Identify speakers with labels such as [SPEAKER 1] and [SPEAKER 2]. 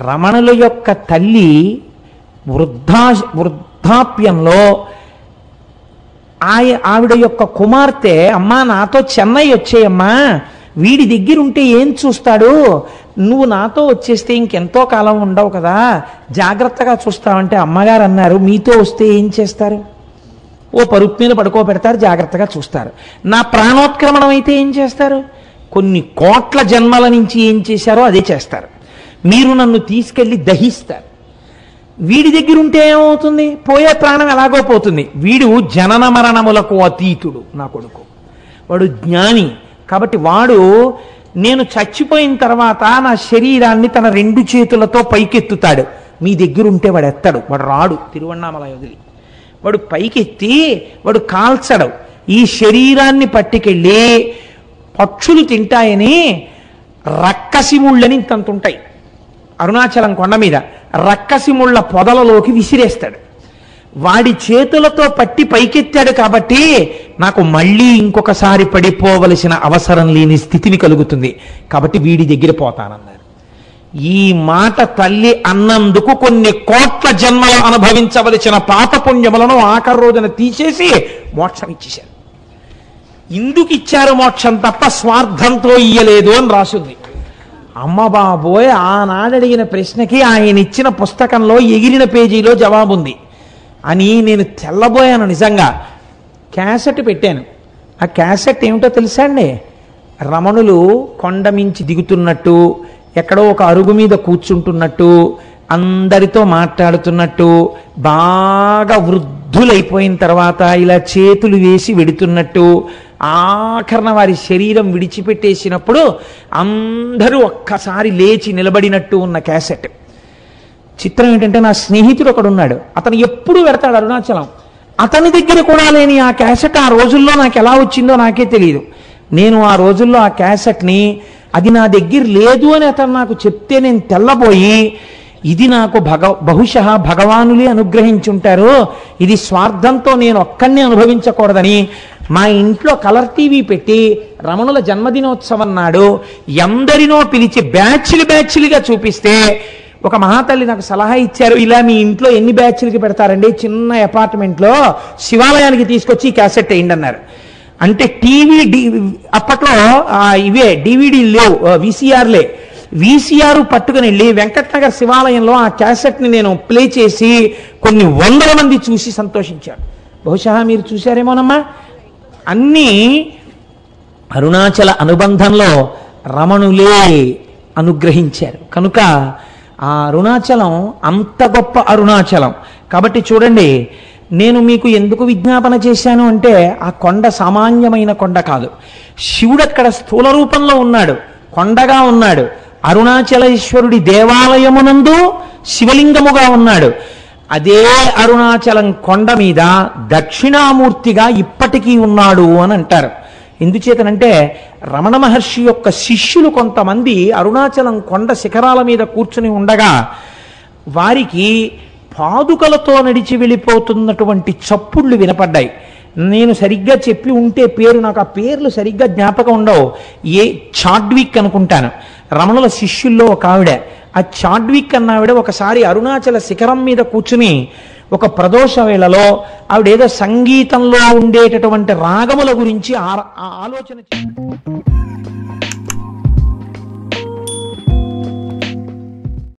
[SPEAKER 1] రమణుల యొక్క తల్లి వృద్ధాప్యంలో ఆవిడ యొక్క కుమార్తె, అమ్మా నాతో చెన్నై వచ్చేయమ్మా, వీడి దగ్గర ఉంటే ఏం చూస్తాడు, నువ్వు నాతో వచ్చేస్తే ఇంకెంతో కాలం ఉండవు కదా, జాగ్రత్తగా చూస్తావంటే అమ్మగారు అన్నారు, మీతో వస్తే ఏం చేస్తారు? ఓ పరుపు మీద పడుకోబెడతారు, జాగ్రత్తగా చూస్తారు. నా ప్రాణోత్క్రమణం అయితే ఏం చేస్తారు? కొన్ని కోట్ల జన్మల నుంచి ఏం చేశారో అదే చేస్తారు. మీరు నన్ను తీసుకెళ్ళి దహిస్తారు. వీడి దగ్గర ఉంటే ఏమవుతుంది? పోయే ప్రాణం ఎలాగో పోతుంది. వీడు జనన మరణములకు అతీతుడు, నా కొడుకు. వాడు జ్ఞాని. కాబట్టి వాడు నేను చచ్చిపోయిన తర్వాత నా శరీరాన్ని తన 2 చేతులతో పైకెత్తుతాడు. మీ దగ్గర ఉంటే వాడు ఎత్తాడు, వాడు రాడు తిరువన్నామలై వదిలి. వాడు పైకెత్తి వాడు కాల్చడు. ఈ శరీరాన్ని పట్టుకెళ్ళి పక్షులు తింటాయని రక్కసిముళ్ళని ఇంతంతుంటాయి అరుణాచలం కొండ మీద, రక్కసిముళ్ళ పొదలలోకి విసిరేస్తాడు. వాడి చేతులతో పట్టి పైకెత్తాడు కాబట్టి నాకు మళ్ళీ ఇంకొకసారి పడిపోవలసిన అవసరం లేని స్థితిని కలుగుతుంది, కాబట్టి వీడి దగ్గర పోతానన్నారు. ఈ మాట తల్లి అన్నందుకు కొన్ని కోట్ల జన్మలు అనుభవించవలసిన పాపపుణ్యములను ఆఖరి రోజున తీసేసి మోక్షం ఇచ్చేశారు. ఇందుకు ఇచ్చారు మోక్షం తప్ప స్వార్థంతో ఇయ్యలేదు అని రాసుంది. అమ్మ బాబోయ్, ఆనాడు అడిగిన ప్రశ్నకి ఆయన ఇచ్చిన పుస్తకంలో ఎగిరిన పేజీలో జవాబుంది అని నేను తెల్లబోయాను. నిజంగా క్యాసెట్ పెట్టాను. ఆ క్యాసెట్ ఏమిటో తెలుసా అండి? రమణులు కొండ మించి దిగుతున్నట్టు, ఎక్కడో ఒక అరుగు మీద కూర్చుంటున్నట్టు, అందరితో మాట్లాడుతున్నట్టు, బాగా వృద్ధులైపోయిన తర్వాత ఇలా చేతులు వేసి వెడుతున్నట్టు, ఆఖరణ వారి శరీరం విడిచిపెట్టేసినప్పుడు అందరూ ఒక్కసారి లేచి నిలబడినట్టు ఉన్న క్యాసెట్. చిత్రం ఏంటంటే, నా స్నేహితుడు ఒకడున్నాడు, అతను ఎప్పుడు పెడతాడు అరుణాచలం. అతని దగ్గర కూడా లేని ఆ క్యాసెట్ ఆ రోజుల్లో నాకు ఎలా వచ్చిందో నాకే తెలియదు. నేను ఆ రోజుల్లో ఆ క్యాసెట్ని, అది నా దగ్గర లేదు అని అతను నాకు చెప్తే నేను తెల్లబోయి, ఇది నాకు బహుశः భగవానులే అనుగ్రహించుంటారు, ఇది స్వార్థంతో నేను ఒక్కడిని అనుభవించకూడదని మా ఇంట్లో కలర్ టీవీ పెట్టి రమణుల జన్మదినోత్సవం నాడు ఎందరినో పిలిచి బ్యాచ్లుగా చూపిస్తే ఒక మహాతల్లి నాకు సలహా ఇచ్చారు, ఇలా మీ ఇంట్లో ఎన్ని బ్యాచ్లకి పెడతారండి, చిన్న అపార్ట్మెంట్లో శివాలయానికి తీసుకొచ్చి క్యాసెట్ వేయండి అన్నారు. అంటే టీవీ అప్పట్లో ఇవే డివిడీలు లేవు, వీసీఆర్లే. వీసీఆర్ పట్టుకుని వెళ్ళి వెంకటనగర్ శివాలయంలో ఆ క్యాసెట్ని నేను ప్లే చేసి కొన్ని 100 మంది చూసి సంతోషించారు. బహుశా మీరు చూశారేమోనమ్మా. అన్నీ అరుణాచల అనుబంధంలో రమణులే అనుగ్రహించారు కనుక ఆ అరుణాచలం అంత గొప్ప అరుణాచలం. కాబట్టి చూడండి, నేను మీకు ఎందుకు విజ్ఞాపన చేశాను అంటే, ఆ కొండ సామాన్యమైన కొండ కాదు. శివుడు అక్కడ స్థూల రూపంలో ఉన్నాడు, కొండగా ఉన్నాడు. అరుణాచలేశ్వరుడి దేవాలయమునందు శివలింగముగా ఉన్నాడు. అదే అరుణాచలం కొండ మీద దక్షిణామూర్తిగా ఇప్పటికీ ఉన్నాడు అని అంటారు. ఎందుచేతనంటే, రమణ మహర్షి యొక్క శిష్యులు కొంతమంది అరుణాచలం కొండ శిఖరాల మీద కూర్చుని ఉండగా వారికి పాదుకలతో నడిచి వెళ్ళిపోతున్నటువంటి చప్పుళ్ళు వినపడ్డాయి. నేను సరిగ్గా చెప్పి ఉంటే పేరు, నాకు ఆ పేర్లు సరిగ్గా జ్ఞాపకం ఉండవు. చాడ్విక్ అనుకుంటాను, రమణుల శిష్యుల్లో ఒక ఆవిడ. ఆ చాడ్విక్ అన్నావిడ ఒకసారి అరుణాచల శిఖరం మీద కూర్చుని ఒక ప్రదోష వేళలో ఆవిడేదో సంగీతంలో ఉండేటటువంటి రాగముల గురించి ఆలోచన